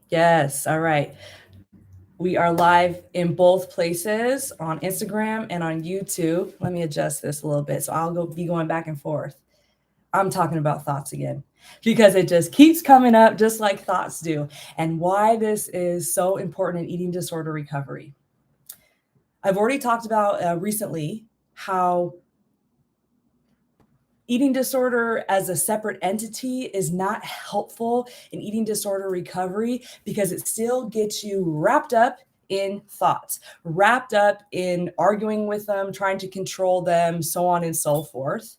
Yes. All right. We are live in both places on Instagram and on YouTube. Let me adjust this a little bit. So I'll be going back and forth. I'm talking about thoughts again because it just keeps coming up just like thoughts do, and why this is so important in eating disorder recovery. I've already talked about recently how eating disorder as a separate entity is not helpful in eating disorder recovery because it still gets you wrapped up in thoughts, wrapped up in arguing with them, trying to control them, so on and so forth,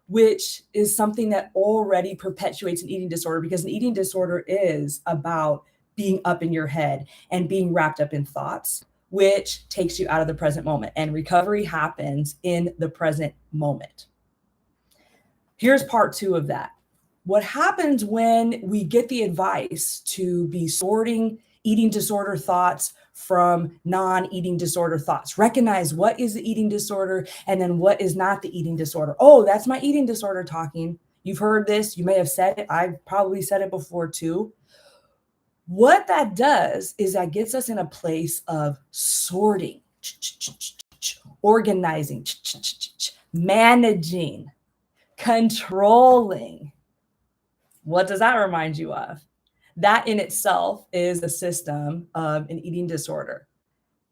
which is something that already perpetuates an eating disorder because an eating disorder is about being up in your head and being wrapped up in thoughts, which takes you out of the present moment. And recovery happens in the present moment. Here's part two of that. What happens when we get the advice to be sorting eating disorder thoughts from non-eating disorder thoughts? Recognize what is the eating disorder and then what is not the eating disorder. Oh, that's my eating disorder talking. You've heard this. You may have said it. I've probably said it before too. What that does is that gets us in a place of sorting, organizing, managing, controlling. What does that remind you of? That in itself is a system of an eating disorder.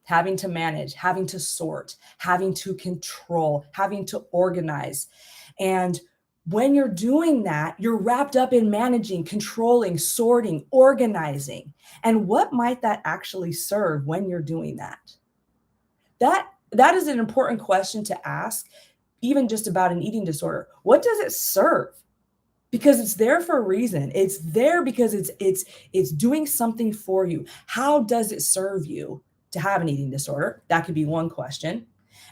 Having to manage, having to sort, having to control, having to organize. And when you're doing that, you're wrapped up in managing, controlling, sorting, organizing. And what might that actually serve when you're doing that? That is an important question to ask, even just about an eating disorder. What does it serve? Because it's there for a reason. It's there because it's doing something for you. How does it serve you to have an eating disorder? That could be one question.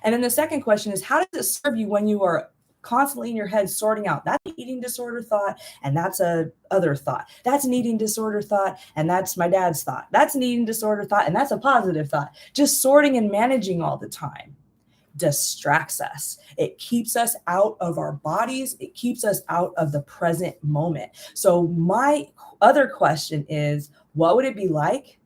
And then the second question is, how does it serve you when you are constantly in your head sorting out that's an eating disorder thought and that's a other thought, that's an eating disorder thought and that's my dad's thought, that's an eating disorder thought and that's a positive thought? Just sorting and managing all the time distracts us. It keeps us out of our bodies. It keeps us out of the present moment. So my other question is, what would it be like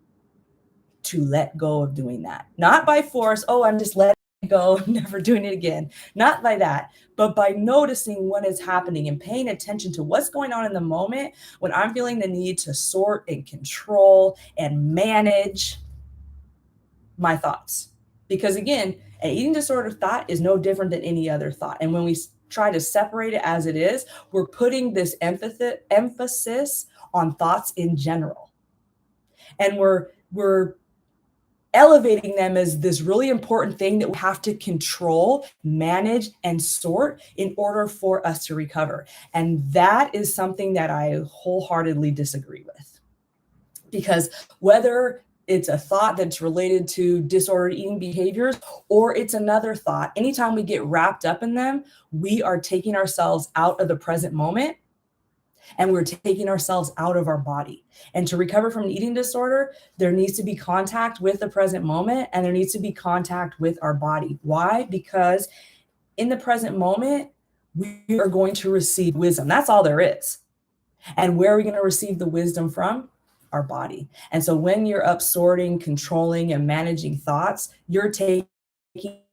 to let go of doing that? Not by force. Oh, I'm just letting it go, never doing it again. Not by that, but by noticing what is happening and paying attention to what's going on in the moment when I'm feeling the need to sort and control and manage my thoughts. Because again, an eating disorder thought is no different than any other thought. And when we try to separate it as it is, we're putting this emphasis on thoughts in general. And we're elevating them as this really important thing that we have to control, manage, and sort in order for us to recover. And that is something that I wholeheartedly disagree with. Because whether it's a thought that's related to disordered eating behaviors, or it's another thought, anytime we get wrapped up in them, we are taking ourselves out of the present moment and we're taking ourselves out of our body. And to recover from an eating disorder, there needs to be contact with the present moment and there needs to be contact with our body. Why? Because in the present moment, we are going to receive wisdom. That's all there is. And where are we going to receive the wisdom from? Our body. And so when you're up sorting, controlling, and managing thoughts, you're taking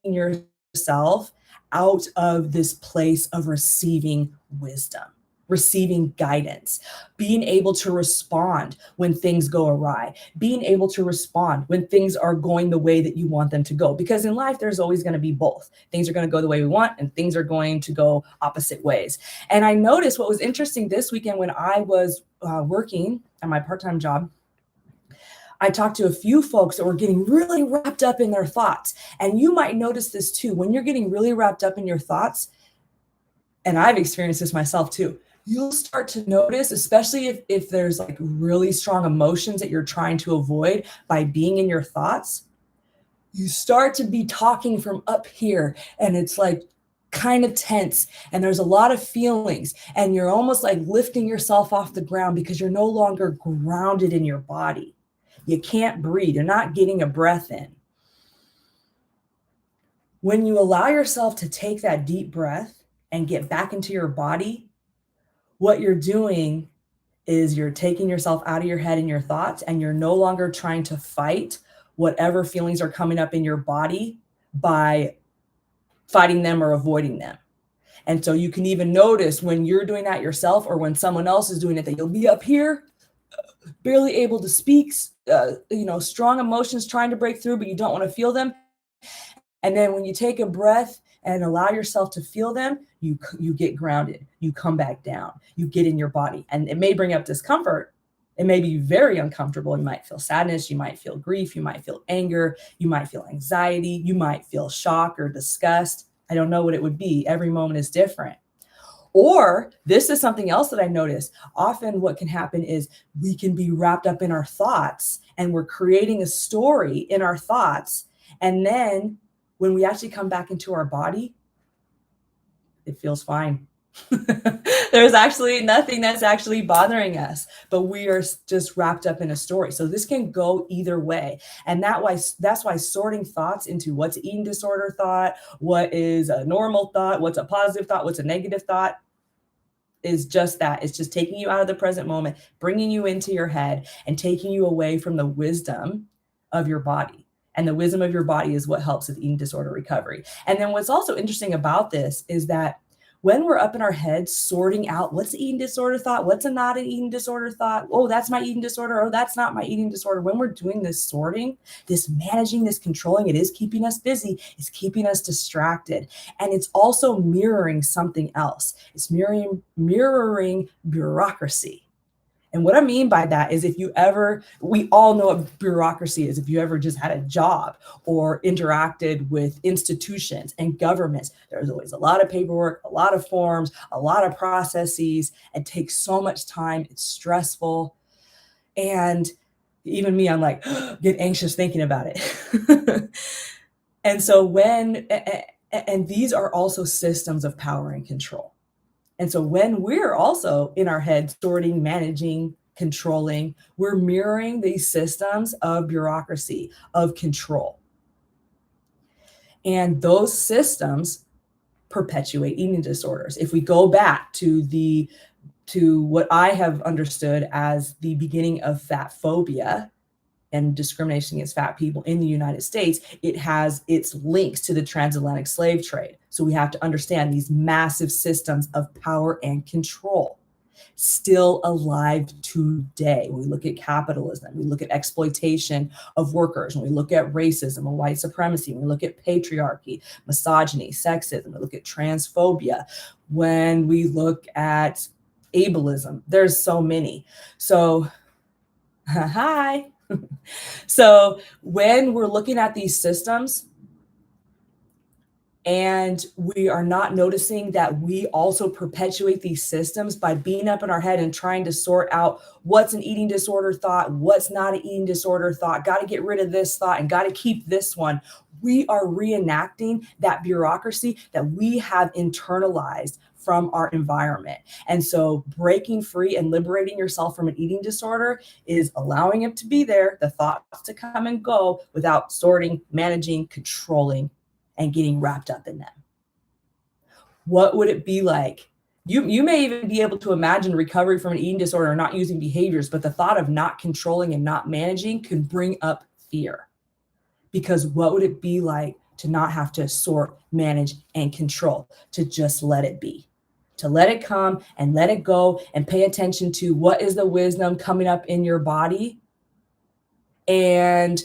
yourself out of this place of receiving wisdom, receiving guidance, being able to respond when things go awry, being able to respond when things are going the way that you want them to go. Because in life, there's always going to be both. Things are going to go the way we want and things are going to go opposite ways. And I noticed what was interesting this weekend when I was working at my part-time job. I talked to a few folks that were getting really wrapped up in their thoughts. And you might notice this too. When you're getting really wrapped up in your thoughts, and I've experienced this myself too, you'll start to notice, especially if there's like really strong emotions that you're trying to avoid by being in your thoughts, you start to be talking from up here and it's like kind of tense and there's a lot of feelings and you're almost like lifting yourself off the ground because you're no longer grounded in your body. You can't breathe. You're not getting a breath in. When you allow yourself to take that deep breath and get back into your body, what you're doing is you're taking yourself out of your head and your thoughts, and you're no longer trying to fight whatever feelings are coming up in your body by fighting them or avoiding them. And so you can even notice when you're doing that yourself or when someone else is doing it, that you'll be up here, barely able to speak, strong emotions trying to break through, but you don't want to feel them. And then when you take a breath and allow yourself to feel them, you get grounded, you come back down, you get in your body. And it may bring up discomfort. It may be very uncomfortable. You might feel sadness, you might feel grief, you might feel anger, you might feel anxiety, you might feel shock or disgust. I don't know what it would be. Every moment is different. Or this is something else that I noticed. Often what can happen is we can be wrapped up in our thoughts and we're creating a story in our thoughts. And then when we actually come back into our body, it feels fine. There's actually nothing that's actually bothering us, but we are just wrapped up in a story. So this can go either way. And that's why sorting thoughts into what's eating disorder thought, what is a normal thought, what's a positive thought, what's a negative thought, is just that. It's just taking you out of the present moment, bringing you into your head and taking you away from the wisdom of your body. And the wisdom of your body is what helps with eating disorder recovery. And then what's also interesting about this is that when we're up in our heads sorting out what's an eating disorder thought, what's a not an eating disorder thought, oh, that's my eating disorder, oh, that's not my eating disorder. When we're doing this sorting, this managing, this controlling, it is keeping us busy, it's keeping us distracted. And it's also mirroring something else. It's mirroring bureaucracy. And what I mean by that is we all know what bureaucracy is. If you ever just had a job or interacted with institutions and governments, there's always a lot of paperwork, a lot of forms, a lot of processes. It takes so much time. It's stressful. And even me, I'm like, get anxious thinking about it. And so and these are also systems of power and control. And so when we're also in our head sorting, managing, controlling, we're mirroring these systems of bureaucracy, of control. And those systems perpetuate eating disorders. If we go back to what I have understood as the beginning of fat phobia and discrimination against fat people in the United States, it has its links to the transatlantic slave trade. So we have to understand these massive systems of power and control still alive today. When we look at capitalism, we look at exploitation of workers, when we look at racism and white supremacy, when we look at patriarchy, misogyny, sexism, we look at transphobia, when we look at ableism, there's so many. So, hi. So when we're looking at these systems and we are not noticing that we also perpetuate these systems by being up in our head and trying to sort out what's an eating disorder thought, what's not an eating disorder thought, got to get rid of this thought and got to keep this one, we are reenacting that bureaucracy that we have internalized from our environment. And so breaking free and liberating yourself from an eating disorder is allowing it to be there, the thoughts to come and go without sorting, managing, controlling, and getting wrapped up in them. What would it be like? You may even be able to imagine recovery from an eating disorder or not using behaviors, but the thought of not controlling and not managing can bring up fear. Because what would it be like to not have to sort, manage, and control, to just let it be? To let it come and let it go and pay attention to what is the wisdom coming up in your body and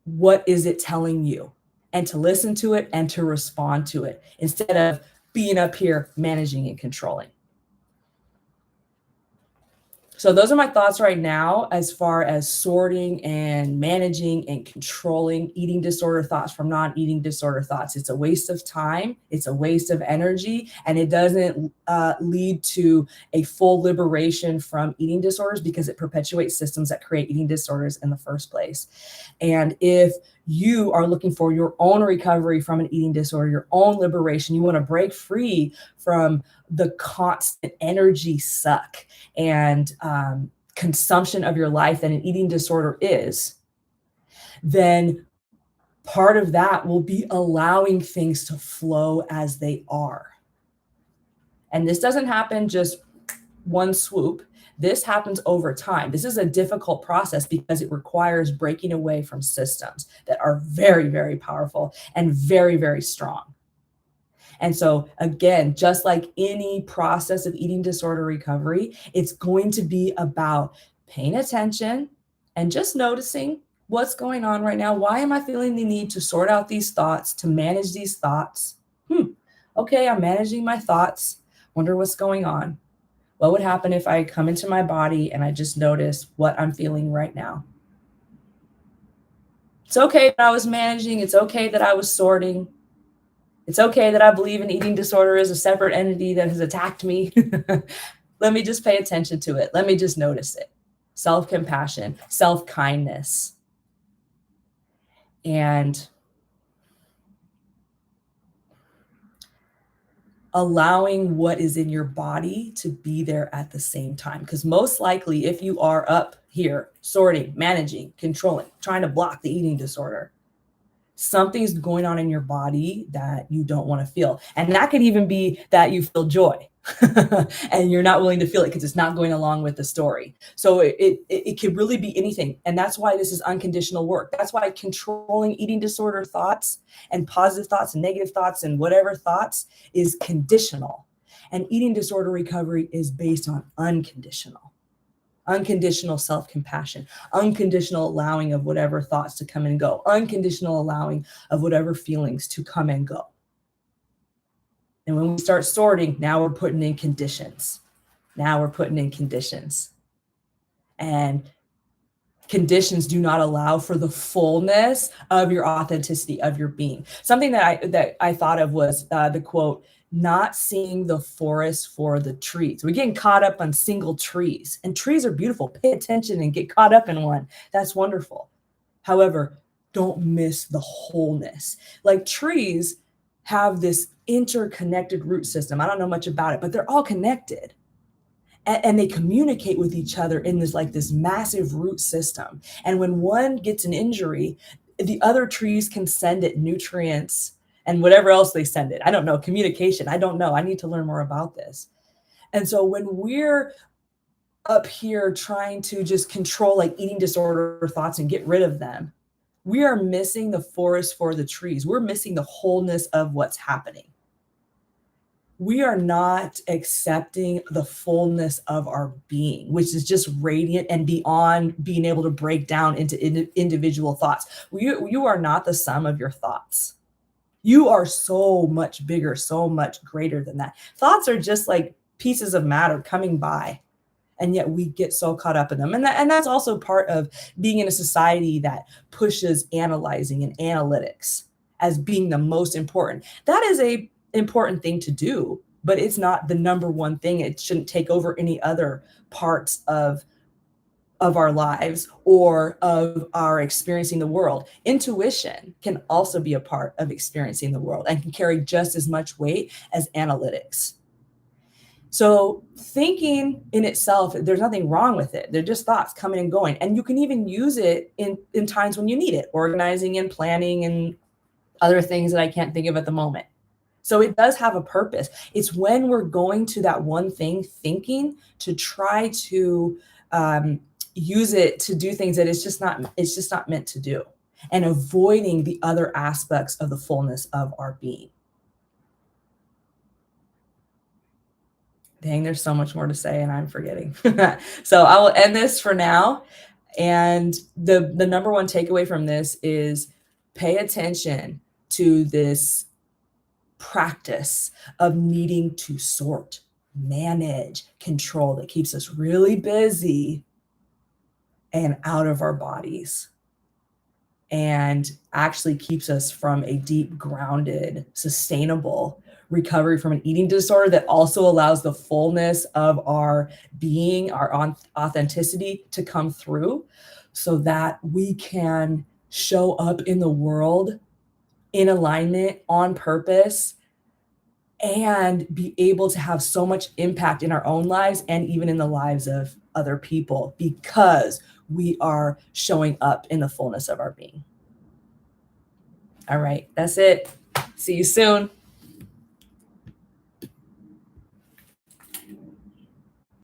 what is it telling you, and to listen to it and to respond to it instead of being up here managing and controlling. So those are my thoughts right now as far as sorting and managing and controlling eating disorder thoughts from non-eating disorder thoughts. It's a waste of time, it's a waste of energy, and it doesn't lead to a full liberation from eating disorders because it perpetuates systems that create eating disorders in the first place. And if you are looking for your own recovery from an eating disorder, your own liberation, you want to break free from the constant energy suck and consumption of your life that an eating disorder is, then part of that will be allowing things to flow as they are. And this doesn't happen just one swoop. This happens over time. This is a difficult process because it requires breaking away from systems that are very, very powerful and very, very strong. And so, again, just like any process of eating disorder recovery, it's going to be about paying attention and just noticing what's going on right now. Why am I feeling the need to sort out these thoughts, to manage these thoughts? Okay, I'm managing my thoughts. Wonder what's going on. What would happen if I come into my body and I just notice what I'm feeling right now? It's okay that I was managing. It's okay that I was sorting. It's okay that I believe an eating disorder is a separate entity that has attacked me. Let me just pay attention to it. Let me just notice it. Self-compassion, self-kindness. And allowing what is in your body to be there at the same time. Because most likely, if you are up here sorting, managing, controlling, trying to block the eating disorder, something's going on in your body that you don't want to feel. And that could even be that you feel joy and you're not willing to feel it because it's not going along with the story. So it could really be anything. And that's why this is unconditional work. That's why controlling eating disorder thoughts and positive thoughts and negative thoughts and whatever thoughts is conditional. And eating disorder recovery is based on unconditional self-compassion, unconditional allowing of whatever thoughts to come and go, unconditional allowing of whatever feelings to come and go. And when we start sorting, now we're putting in conditions. And conditions do not allow for the fullness of your authenticity, of your being. Something that I thought of was the quote, not seeing the forest for the trees. We're getting caught up on single trees, and trees are beautiful. Pay attention and get caught up in one. That's wonderful. However, don't miss the wholeness. Like trees have this interconnected root system. I don't know much about it, but they're all connected. And they communicate with each other in this massive root system. And when one gets an injury, the other trees can send it nutrients and whatever else they send it. I don't know, communication. I don't know. I need to learn more about this. And so when we're up here trying to just control like eating disorder thoughts and get rid of them, we are missing the forest for the trees. We're missing the wholeness of what's happening. We are not accepting the fullness of our being, which is just radiant and beyond being able to break down into individual thoughts. You are not the sum of your thoughts. You are so much bigger, so much greater than that. Thoughts are just like pieces of matter coming by, and yet we get so caught up in them. And that's also part of being in a society that pushes analyzing and analytics as being the most important. That is a important thing to do, but it's not the number one thing. It shouldn't take over any other parts of our lives or of our experiencing the world. Intuition can also be a part of experiencing the world and can carry just as much weight as analytics. So thinking in itself, there's nothing wrong with it. They're just thoughts coming and going. And you can even use it in times when you need it, organizing and planning and other things that I can't think of at the moment. So it does have a purpose. It's when we're going to that one thing, thinking, to try to use it to do things that it's just not meant to do, and avoiding the other aspects of the fullness of our being. Dang, there's so much more to say and I'm forgetting. So I will end this for now. And the number one takeaway from this is pay attention to this practice of needing to sort, manage, control that keeps us really busy and out of our bodies, and actually keeps us from a deep, grounded, sustainable recovery from an eating disorder that also allows the fullness of our being, our authenticity to come through, so that we can show up in the world in alignment, on purpose, and be able to have so much impact in our own lives and even in the lives of other people, because we are showing up in the fullness of our being. All right, that's it. See you soon.